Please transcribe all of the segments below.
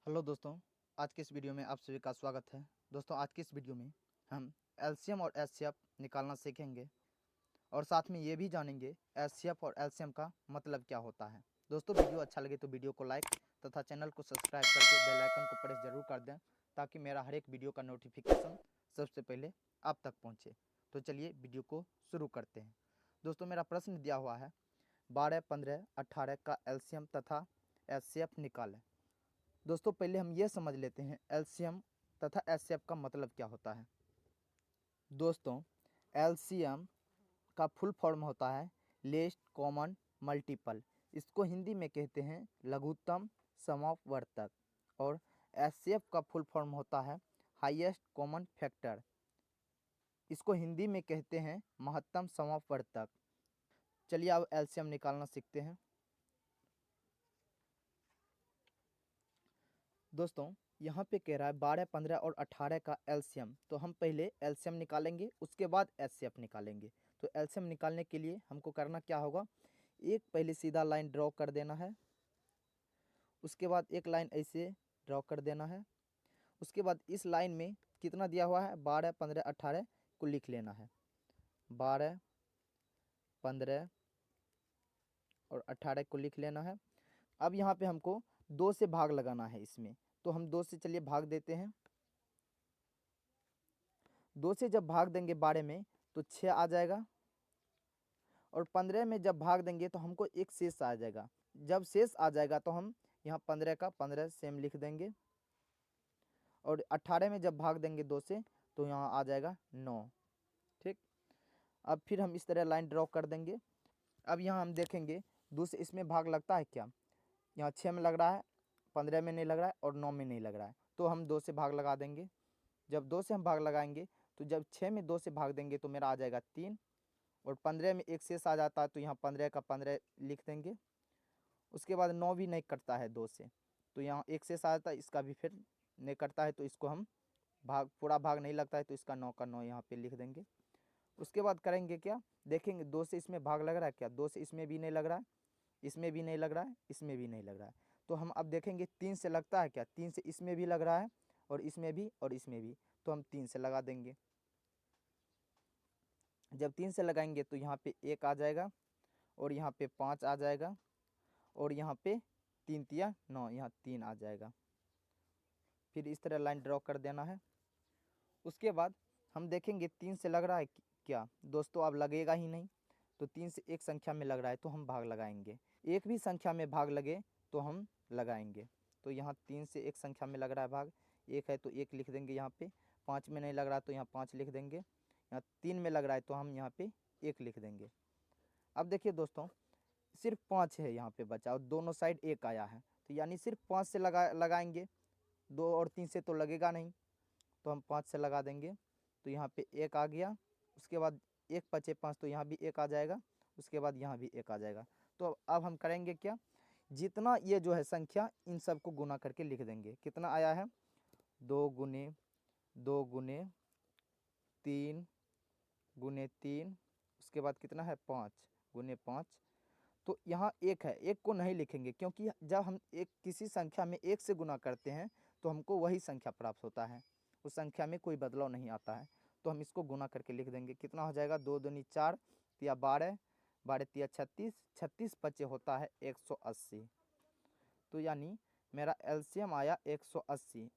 Hello दोस्तों, आज के इस वीडियो में आप सभी का स्वागत है। दोस्तों, आज की इस वीडियो में हम एलसीएम और एचसीएफ निकालना सीखेंगे और साथ में ये भी जानेंगे एचसीएफ और एलसीएम का मतलब क्या होता है। दोस्तों, वीडियो अच्छा लगे तो वीडियो को लाइक तथा चैनल को सब्सक्राइब करके बेल आइकन को प्रेस जरूर कर दें ताकि मेरा हर एक वीडियो का नोटिफिकेशन सबसे पहले आप तक पहुँचे। तो चलिए वीडियो को शुरू करते हैं। दोस्तों, मेरा प्रश्न दिया हुआ है 12, 15, 18 का एलसीएम तथा एचसीएफ निकालें। दोस्तों, पहले हम ये समझ लेते हैं एलसीएम तथा एचसीएफ का मतलब क्या होता है। दोस्तों, एलसीएम का फुल फॉर्म होता है लीस्ट कॉमन मल्टीपल। इसको हिंदी में कहते हैं लघुत्तम समवर्तक। और एचसीएफ का फुल फॉर्म होता है हाईएस्ट कॉमन फैक्टर। इसको हिंदी में कहते हैं महत्तम समवर्तक। चलिए अब एलसीएम निकालना सीखते हैं। दोस्तों, यहाँ पे कह रहा है 12, 15 और 18 का एलसीएम। तो हम पहले एलसीएम निकालेंगे, उसके बाद एचसीएफ निकालेंगे। तो एलसीएम निकालने के लिए हमको करना क्या होगा, एक पहले सीधा लाइन ड्रॉ कर देना है, उसके बाद एक लाइन ऐसे ड्रॉ कर देना है। उसके बाद इस लाइन में कितना दिया हुआ है 12, 15, 18 को लिख लेना है। 12, 15 और 18 को लिख लेना है। अब यहाँ पे हमको 2 से भाग लगाना है इसमें, तो हम 2 से चलिए भाग देते हैं। 2 से जब भाग देंगे 12 में तो 6 आ जाएगा, और 15 में जब भाग देंगे तो हमको एक शेष आ जाएगा। जब शेष आ जाएगा तो हम यहाँ 15 का 15 सेम लिख देंगे, और 18 में जब भाग देंगे 2 से तो यहाँ आ जाएगा 9। ठीक, अब फिर हम इस तरह लाइन ड्रॉ कर देंगे। अब यहाँ हम देखेंगे 2 से इसमें भाग लगता है क्या, यहाँ 6 में लग रहा है, 15 में नहीं लग रहा है और 9 में नहीं लग रहा है, तो हम 2 से भाग लगा देंगे। जब 2 से हम भाग लगाएंगे तो जब 6 में 2 से भाग देंगे तो मेरा आ जाएगा 3, और 15 में एक शेष आ जाता है तो यहाँ 15 का 15 लिख देंगे। उसके बाद 9 भी नहीं कटता है 2 से, तो यहाँ एक शेष आ जाता है, इसका भी फिर नहीं कटता है, तो इसको हम पूरा भाग नहीं लगता है तो इसका 9 का 9 यहाँ पे लिख देंगे। उसके बाद करेंगे क्या, देखेंगे 2 से इसमें भाग लग रहा है क्या, 2 से इसमें भी नहीं लग रहा है, इसमें भी नहीं लग रहा है, इसमें भी नहीं लग रहा है। तो हम अब देखेंगे 3 से लगता है क्या, 3 से इसमें भी लग रहा है और इसमें भी और इसमें भी, तो हम 3 से लगा देंगे। जब 3 से लगाएंगे तो यहाँ पे 1 आ जाएगा, और यहाँ पे 5 आ जाएगा, और यहाँ पे 3 तिया 9, यहाँ 3 आ जाएगा। फिर इस तरह लाइन ड्रॉ कर देना है। उसके बाद हम देखेंगे 3 से लग रहा है क्या, दोस्तों अब लगेगा ही नहीं, तो 3 से एक संख्या में लग रहा है तो हम भाग लगाएंगे। एक भी संख्या में भाग लगे तो हम लगाएंगे। तो यहाँ 3 से एक संख्या में लग रहा है भाग, 1 है तो 1 लिख देंगे यहाँ पे, 5 में नहीं लग रहा तो यहाँ 5 लिख देंगे, यहाँ 3 में लग रहा है तो हम यहाँ पे 1 लिख देंगे। अब देखिए दोस्तों, सिर्फ 5 है यहाँ पे बचा और दोनों साइड 1 आया है, तो यानी सिर्फ 5 से लगाएंगे, 2 और 3 से तो लगेगा नहीं, तो हम 5 से लगा देंगे। तो यहाँ पे 1 आ गया, उसके बाद 1 बचे 5 तो यहाँ भी 1 आ जाएगा, उसके बाद यहाँ भी 1 आ जाएगा। तो अब हम करेंगे क्या, जितना ये जो है संख्या इन सब को गुना करके लिख देंगे। कितना आया है 2 गुने 2 गुने 3 गुने 3, उसके बाद कितना है 5 गुने 5। तो यहाँ 1 है, 1 को नहीं लिखेंगे क्योंकि जब हम एक किसी संख्या में 1 से गुना करते हैं तो हमको वही संख्या प्राप्त होता है, उस संख्या में कोई बदलाव नहीं आता है। तो हम इसको गुना करके लिख देंगे। कितना हो जाएगा 2 दूनी 4 तिया 12, 12 तिया 36, 36 बचे होता है 180। तो यानी मेरा एलसीएम आया 180।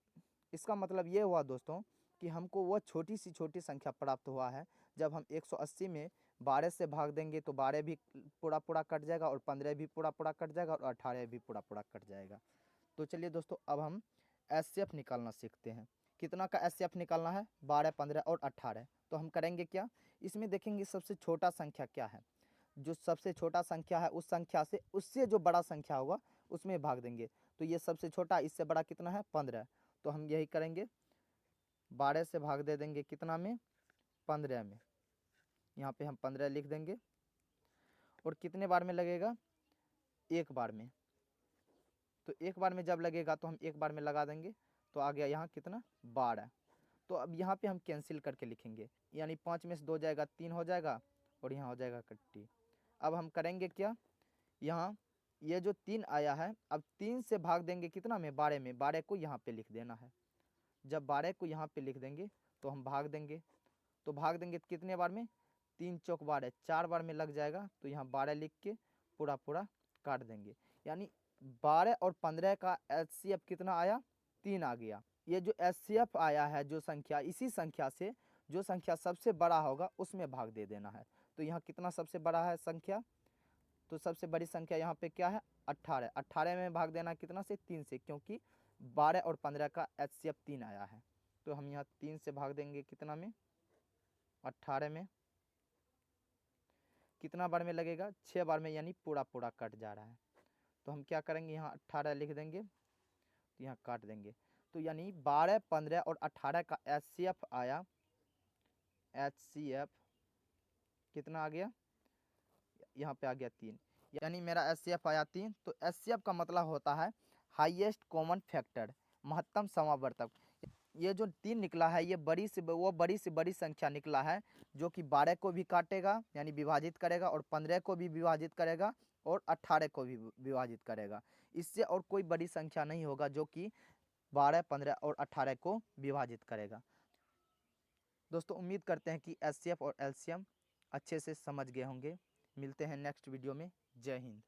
इसका मतलब ये हुआ दोस्तों कि हमको वह छोटी सी छोटी संख्या प्राप्त हुआ है। जब हम 180 में 12 से भाग देंगे तो 12 भी पूरा पूरा कट जाएगा, और 15 भी पूरा पूरा कट जाएगा, और 18 भी पूरा पूरा कट जाएगा। तो चलिए दोस्तों, अब हम एचसीएफ निकालना सीखते हैं। कितना का एचसीएफ निकालना है 12, 15 और 18। तो हम करेंगे क्या, इसमें देखेंगे सबसे छोटा संख्या क्या है, जो सबसे छोटा संख्या है उस संख्या से उससे जो बड़ा संख्या होगा उसमें भाग देंगे। तो ये सबसे छोटा, इससे बड़ा कितना है 15, तो हम यही करेंगे, 12 से भाग दे देंगे कितना में 15 में, यहाँ पे हम 15 लिख देंगे। और कितने बार में लगेगा, एक बार में, तो एक बार में जब लगेगा तो हम एक बार में लगा देंगे, तो आ गया यहाँ कितना 12। तो अब यहाँ पे हम कैंसिल करके लिखेंगे, यानी 5 में से 2 जाएगा 3 हो जाएगा, और यहाँ हो जाएगा कट्टी। अब हम करेंगे क्या, यहाँ ये जो 3 आया है, अब 3 से भाग देंगे कितना में, 12 में, 12 को यहाँ पे लिख देना है। जब 12 को यहाँ पे लिख देंगे तो हम भाग देंगे, तो भाग देंगे कितने बार में, 3 चौक 12, 4 बार में लग जाएगा। तो यहाँ 12 लिख के पूरा पूरा काट देंगे, यानी 12 और 15 का एचसीएफ कितना आया, 3 आ गया। ये जो एचसीएफ आया है जो संख्या, इसी संख्या से जो संख्या सबसे बड़ा होगा उसमें भाग दे देना है। तो यहाँ कितना सबसे बड़ा है संख्या, तो सबसे बड़ी संख्या यहाँ पे क्या है, 18। 18 में भाग देना कितना से, 3 से, क्योंकि 12 और 15 का एचसीएफ 3 आया है। तो हम यहाँ 3 से भाग देंगे कितना में, 18 में। कितना बार में लगेगा, 6 बार में, यानी पूरा पूरा कट जा रहा है। तो हम क्या करेंगे, यहाँ 18 लिख देंगे, तो यहाँ काट देंगे। तो यानी 12, 15 और 18 का एचसीएफ आया, एचसीएफ कितना आ गया, यहाँ पे आ गया 3, यानी मेरा एचसीएफ आया 3। तो एचसीएफ का मतलब होता है हाईएस्ट कॉमन फैक्टर, महत्तम समावर्तक। ये जो 3 निकला है, ये बड़ी से बड़ी संख्या निकला है, जो कि 12 को भी काटेगा यानी विभाजित करेगा, और 15 को भी विभाजित करेगा, और 18 को भी विभाजित करेगा। इससे और कोई बड़ी संख्या नहीं होगा जो कि 12, 15 और 18 को विभाजित करेगा। दोस्तों उम्मीद करते हैं कि एचसीएफ और एलसीएम अच्छे से समझ गए होंगे। मिलते हैं नेक्स्ट वीडियो में। जय हिंद।